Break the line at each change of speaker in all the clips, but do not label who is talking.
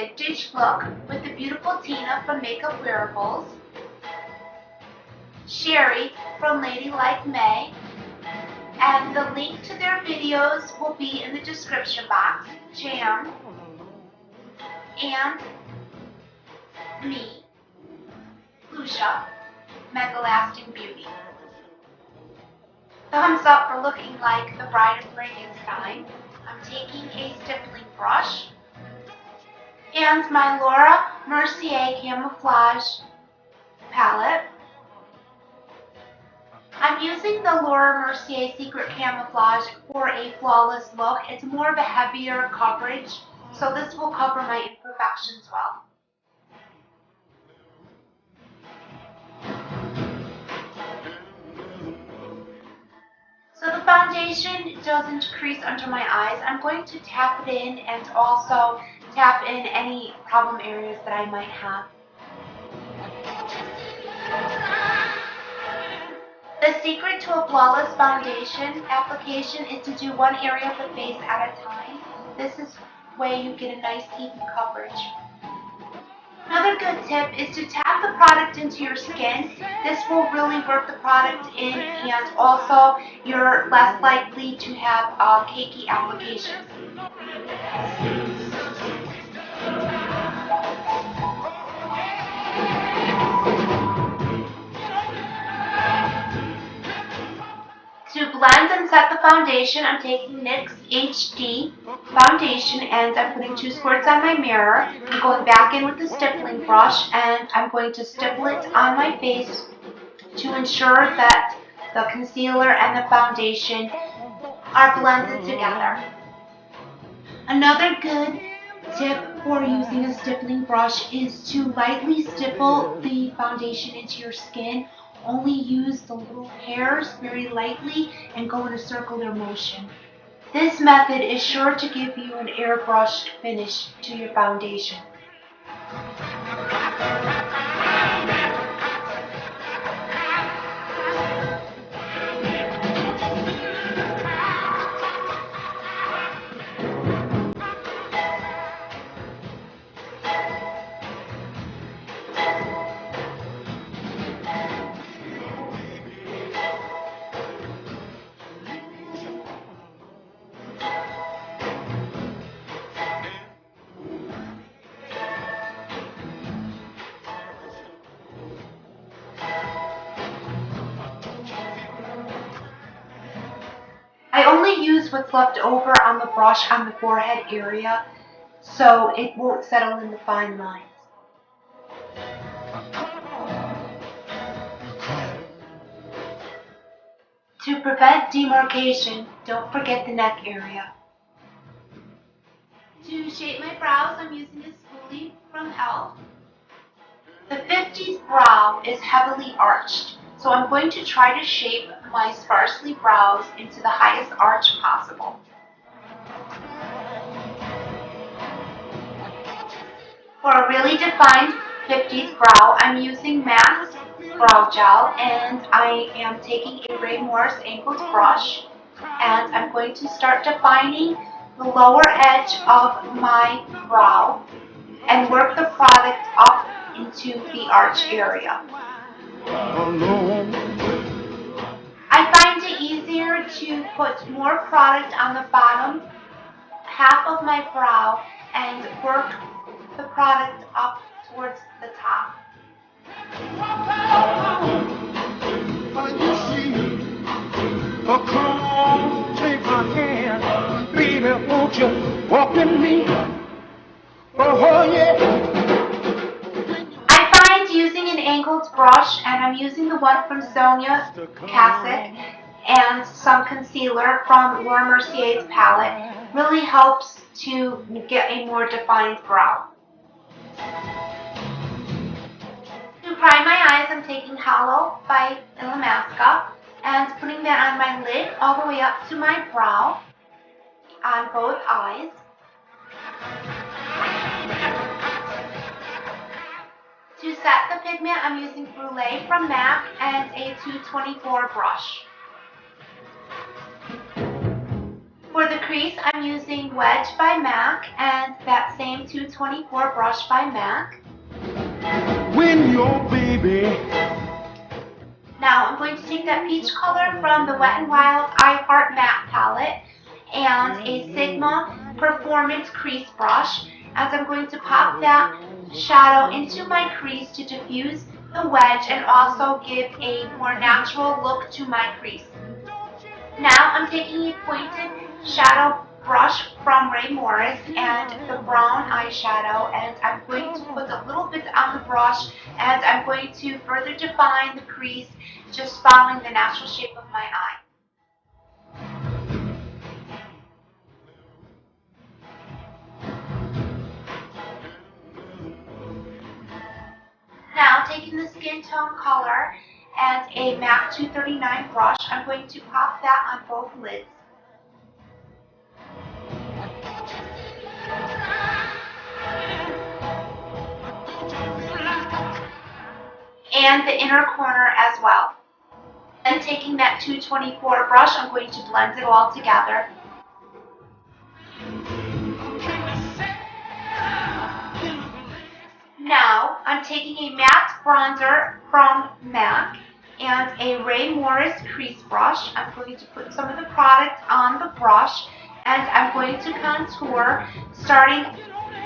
vintage look with the beautiful Tina from Makeup Wearables, Sherry from Ladylike May, and the link to their videos will be in the description box, Jam, and me, Lucia, Mega Lasting Beauty. Thumbs up for looking like the Bride of Frankenstein. I'm taking a stippling brush and my Laura Mercier Camouflage palette. I'm using the Laura Mercier Secret Camouflage for a flawless look. It's more of a heavier coverage, so this will cover my imperfections well. So the foundation doesn't crease under my eyes. I'm going to tap it in and also tap in any problem areas that I might have. The secret to a flawless foundation application is to do one area of the face at a time. This is the way you get a nice even coverage. Another good tip is to tap the product into your skin. This will really work the product in, and also you're less likely to have cakey applications. To blend and set the foundation, I'm taking NYX HD foundation and I'm putting 2 squirts on my mirror. I'm going back in with the stippling brush and I'm going to stipple it on my face to ensure that the concealer and the foundation are blended together. Another good tip for using a stippling brush is to lightly stipple the foundation into your skin. Only use the little hairs very lightly and go in a circular motion. This method is sure to give you an airbrushed finish to your foundation. I only use what's left over on the brush on the forehead area, so it won't settle in the fine lines. To prevent demarcation, don't forget the neck area. To shape my brows, I'm using a spoolie from e.l.f. The 50s brow is heavily arched, so I'm going to try to shape my sparsely brows into the highest arch possible. For a really defined 50s brow, I'm using matte brow gel and I am taking a Ray Morris angled brush and I'm going to start defining the lower edge of my brow and work the product up into the arch area. I find it easier to put more product on the bottom half of my brow and work the product up towards the top.
Come on, take my hand, baby, won't you walk with me? Oh yeah.
I find using an angled brush, and I'm using the one from Sonia Kasick and some concealer from Laura Mercier's palette, really helps to get a more defined brow. To prime my eyes, I'm taking Hollow by Illamasqua and putting that on my lid all the way up to my brow on both eyes. To set the pigment, I'm using Brulee from MAC and a 224 brush. For For the crease, I'm using Wedge by MAC and that same 224 brush by MAC.
When your baby.
Now I'm going to take that peach color from the Wet n Wild I Heart Matte palette and a Sigma Performance crease brush, as I'm going to pop that shadow into my crease to diffuse the wedge and also give a more natural look to my crease. Now I'm taking a pointed shadow brush from Ray Morris and the brown eyeshadow, and I'm going to put a little bit on the brush and I'm going to further define the crease just following the natural shape of my eye. Now taking the skin tone color and a MAC 239 brush, I'm going to pop that on both lids. And the inner corner as well. And taking that 224 brush, I'm going to blend it all together. Now, I'm taking a matte bronzer from MAC and a Ray Morris crease brush. I'm going to put some of the product on the brush and I'm going to contour starting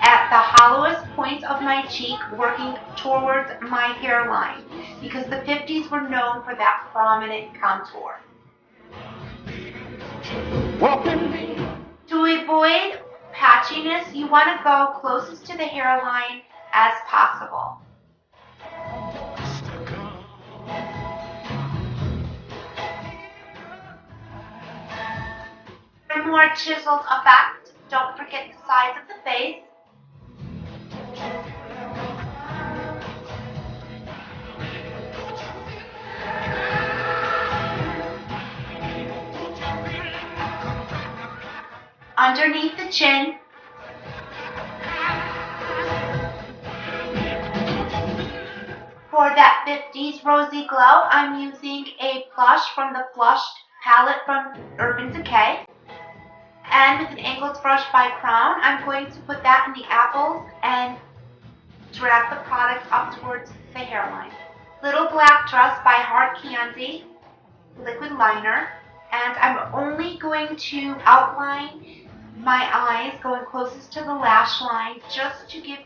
at the hollowest point of my cheek, working towards my hairline, because the 50s were known for that prominent contour. To avoid patchiness, you want to go closest to the hairline as possible. For a more chiseled effect, don't forget the sides of the face. Underneath the chin. For that 50s rosy glow, I'm using a blush from the Flushed palette from Urban Decay. And with an angled brush by Crown, I'm going to put that in the apples and drag the product up towards the hairline. Little Black Dress by Hard Candy, liquid liner. And I'm only going to outline my eyes going closest to the lash line just to give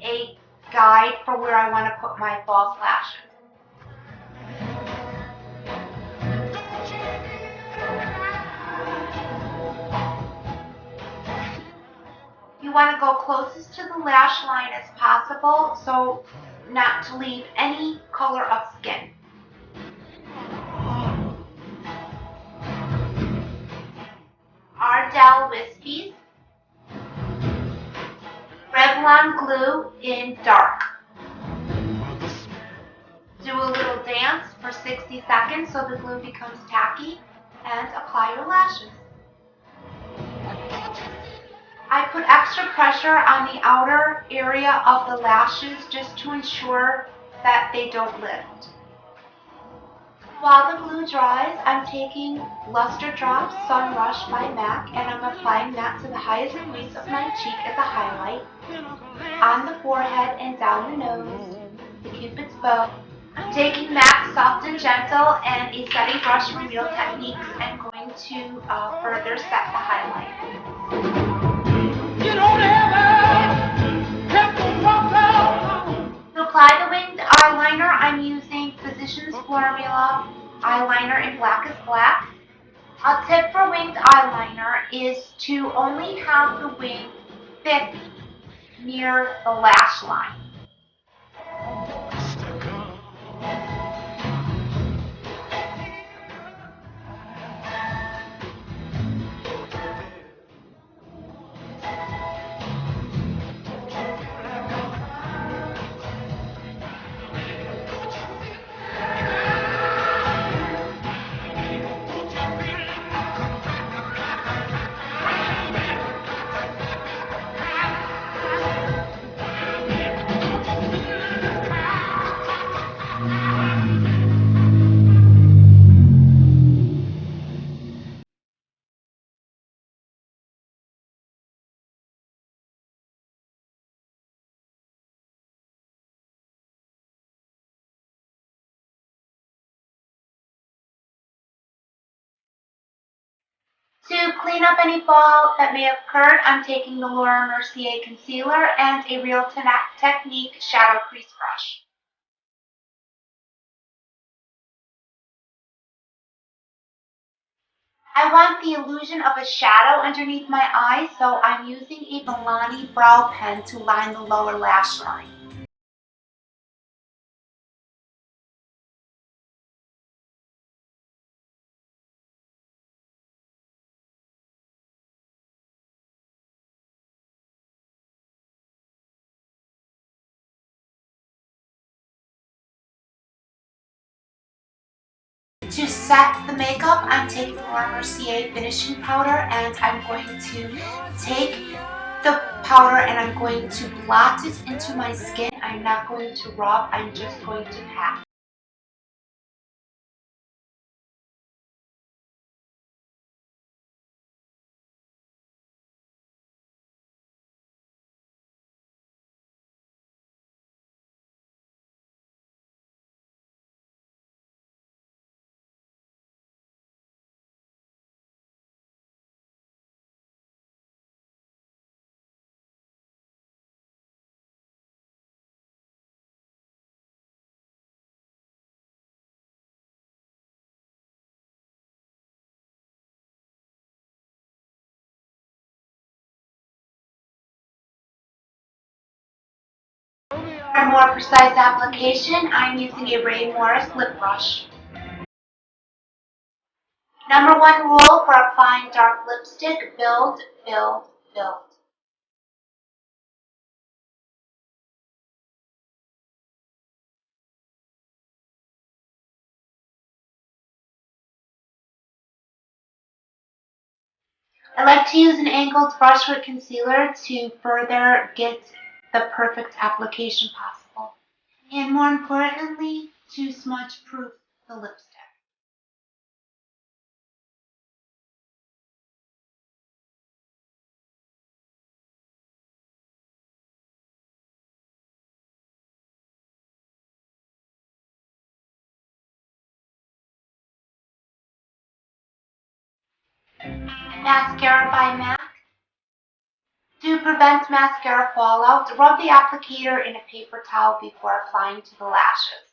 a guide for where I want to put my false lashes. You want to go closest to the lash line as possible, so not to leave any color of skin. Ardell Wispies, Revlon glue in dark. Do a little dance for 60 seconds so the glue becomes tacky and apply your lashes. I put extra pressure on the outer area of the lashes just to ensure that they don't lift. While the glue dries, I'm taking Luster Drops Sun Rush by MAC and I'm applying that to the highest points of my cheek as a highlight, on the forehead and down the nose, the Cupid's bow. I'm taking MAC Soft and Gentle and a setting brush from Real Techniques and going to further set the highlight. To apply the winged eyeliner, I'm using Physicians Formula eyeliner in Black is Black. A tip for winged eyeliner is to only have the wing fit near the lash line. To clean up any fallout that may have occurred, I'm taking the Laura Mercier concealer and a Real Technique shadow crease brush. I want the illusion of a shadow underneath my eye, so I'm using a Milani brow pen to line the lower lash line. To set the makeup, I'm taking Laura Mercier finishing powder, and I'm going to take the powder and I'm going to blot it into my skin. I'm not going to rub, I'm just going to pat. For a more precise application, I'm using a Ray Morris lip brush. Number one rule for applying dark lipstick: build, build, build. I like to use an angled brush with concealer to further get the perfect application possible. And more importantly, to smudge proof the lipstick. Mascara by MAC. To prevent mascara fallout, rub the applicator in a paper towel before applying to the lashes.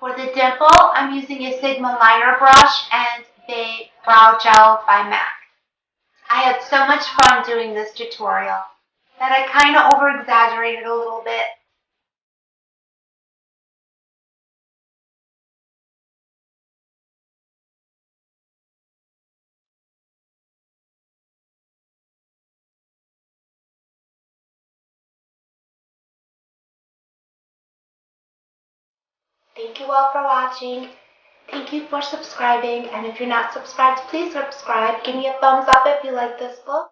For the dimple, I'm using a Sigma liner brush and the brow gel by MAC. I had so much fun doing this tutorial that I kind of over-exaggerated a little bit. Thank you all for watching. Thank you for subscribing, and if you're not subscribed, please subscribe. Give me a thumbs up if you like this look.